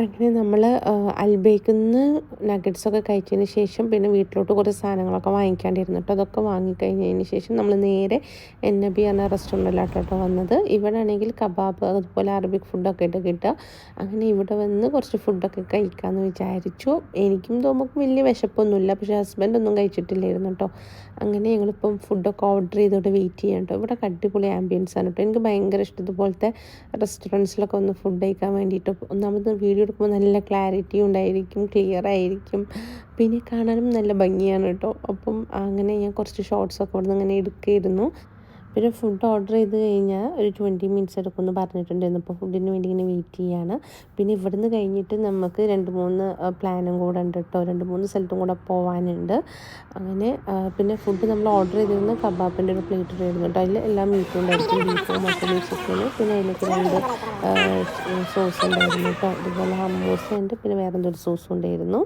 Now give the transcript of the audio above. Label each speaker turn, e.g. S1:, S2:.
S1: അങ്ങനെ നമ്മൾ അൽബേക്കിന്ന് നഗറ്റ്സൊക്കെ കഴിച്ചതിന് ശേഷം പിന്നെ വീട്ടിലോട്ട് കുറച്ച് സാധനങ്ങളൊക്കെ വാങ്ങിക്കാണ്ടിരുന്നു കേട്ടോ. അതൊക്കെ വാങ്ങിക്കഴിഞ്ഞതിന് ശേഷം നമ്മൾ നേരെ NB എന്ന റെസ്റ്റോറൻറ്റിലോട്ടോ വന്നത്. ഇവിടെ ആണെങ്കിൽ കബാബ് അതുപോലെ അറബിക് ഫുഡൊക്കെ ആയിട്ട് കിട്ടുക. അങ്ങനെ ഇവിടെ വന്ന് കുറച്ച് ഫുഡൊക്കെ കഴിക്കാമെന്ന് വിചാരിച്ചു. എനിക്കും തോന്നുമ്പോൾ വലിയ വിശപ്പൊന്നുമില്ല, പക്ഷേ ഹസ്ബൻഡൊന്നും കഴിച്ചിട്ടില്ലായിരുന്നു കേട്ടോ. അങ്ങനെ ഞങ്ങളിപ്പം ഫുഡൊക്കെ ഓർഡർ ചെയ്തോട്ട് വെയിറ്റ് ചെയ്യാം കേട്ടോ. ഇവിടെ അടിപൊളി ആംബിയൻസ് ആണ് കേട്ടോ. എനിക്ക് ഭയങ്കര ഇഷ്ടം ഇതുപോലത്തെ റെസ്റ്റോറൻറ്റ്സിലൊക്കെ ഒന്ന് ഫുഡ് കഴിക്കാൻ വേണ്ടിയിട്ട്. ഒന്നാമത് വീഡിയോ എടുക്കുമ്പോൾ നല്ല ക്ലാരിറ്റി ഉണ്ടായിരിക്കും, ക്ലിയർ ആയിരിക്കും, പിന്നെ കാണാനും നല്ല ഭംഗിയാണ് കേട്ടോ. അപ്പം അങ്ങനെ ഞാൻ കുറച്ച് ഷോർട്സൊക്കെ അവിടെ നിന്ന് അങ്ങനെ എടുക്കുകയായിരുന്നു. പിന്നെ ഫുഡ് ഓർഡർ ചെയ്ത് കഴിഞ്ഞാൽ ഒരു 20 മിനിറ്റ്സ് എടുക്കുമെന്ന് പറഞ്ഞിട്ടുണ്ടായിരുന്നു. അപ്പോൾ ഫുഡിന് വേണ്ടി ഇങ്ങനെ വെയിറ്റ് ചെയ്യാണ്. പിന്നെ ഇവിടുന്ന് കഴിഞ്ഞിട്ട് നമുക്ക് 2-3 പ്ലാനും കൂടെ ഉണ്ട് കേട്ടോ. 2-3 സ്ഥലത്തും കൂടെ പോകാനുണ്ട്. അങ്ങനെ പിന്നെ ഫുഡ് നമ്മൾ ഓർഡർ ചെയ്തിരുന്ന കബാബിൻ്റെ ഒരു പ്ലേറ്റ് ആയിരുന്നു കേട്ടോ. അതിൽ എല്ലാ മീറ്റും ഉണ്ടായിരിക്കും, ബീഫ്, മട്ടൺ, ചിക്കൻ, പിന്നെ അതിലേക്ക് 2 സോസ് ഉണ്ടായിരുന്നു കേട്ടോ. അതുപോലെ ഹമ്മൂസ് ഉണ്ട്, പിന്നെ വേറെ എന്തൊരു സോസും ഉണ്ടായിരുന്നു.